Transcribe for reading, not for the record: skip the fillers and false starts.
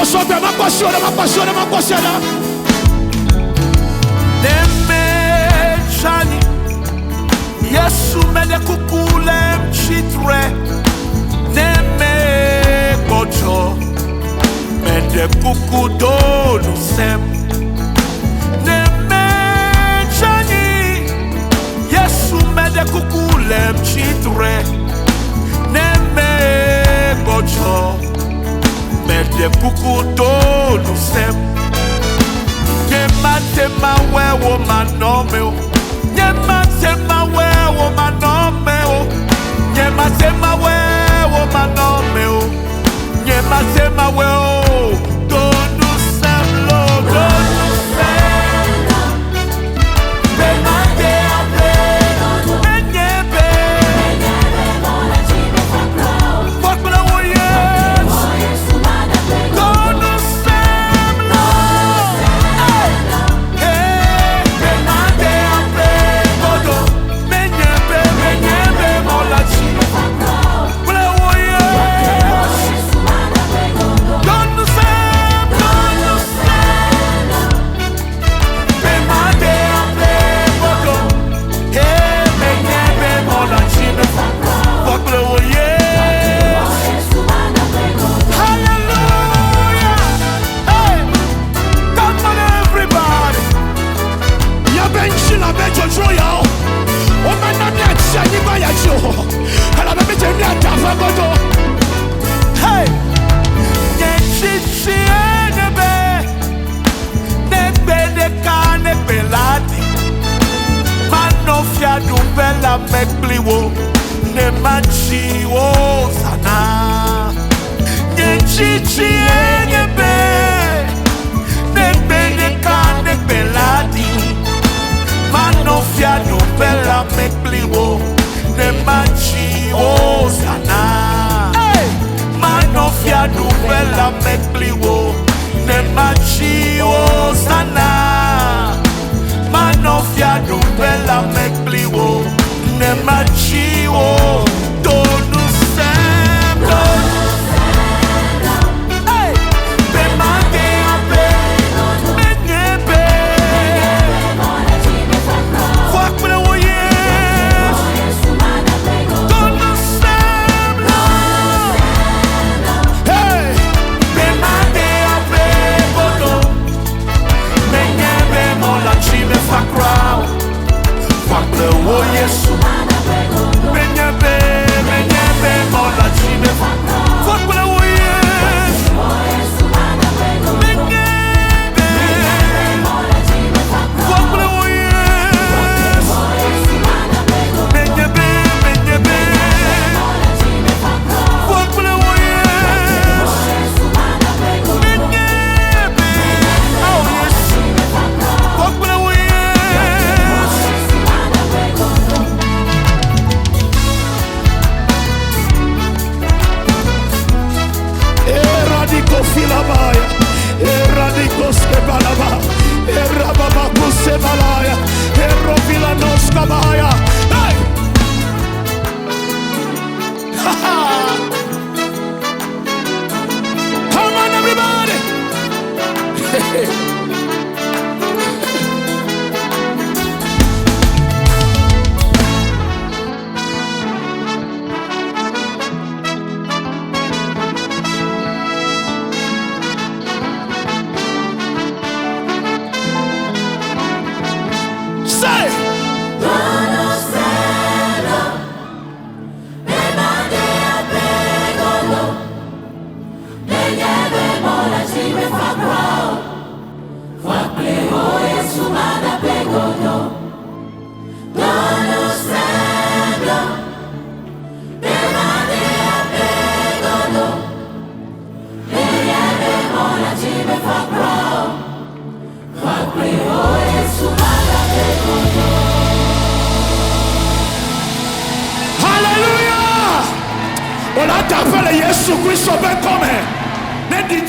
Osobe makwasiona Nemechani Yesu Meɖekuku 𝙤𝙤𝙤𝙤 Neme gbɔdzɔ Meɖekuku do ŋusɛm Nemechani Yesu Meɖekuku 𝙤𝙤𝙤𝙤 Neme gbɔdzɔ Meɖekuku do ŋusɛm Tema wewo manɔ me o tema wewo manɔ me o tema wewo manɔ me o tema wewo do ŋusɛm lo do ŋusɛm Menyɛ be fɔ kple wo Yesu do ŋusɛm lo Mekpliwo ne machiwo sana Nyechichi enyebe Negbedeka negbeladi Manofia dubela mekpliwo ne machiwo sana Manofia dubela mekpliwo ne machiwo sana Manofia dubela mekpliwo Nemachiwo do ŋusɛm Bemade abe Menyɛ be fɔ kple wo Yesu do ŋusɛm Bemade abe godo Menyɛ be mɔla mefa kura fɔ kple wo Yesu Menyɛ be mɔla mefa fɔ kple wo Yesu Menyɛ be fɔ kple wo Yesu Menyɛ be fɔ kple wo Yesu Menyɛ be ao Yesu fɔ kple wo Yesu Filabaya, Eradicos Kebalaba, Erababakus Sebalaya, Erovilanos Kabaya. Hey! Come on, everybody! Yesu Kristo ben come. Ne di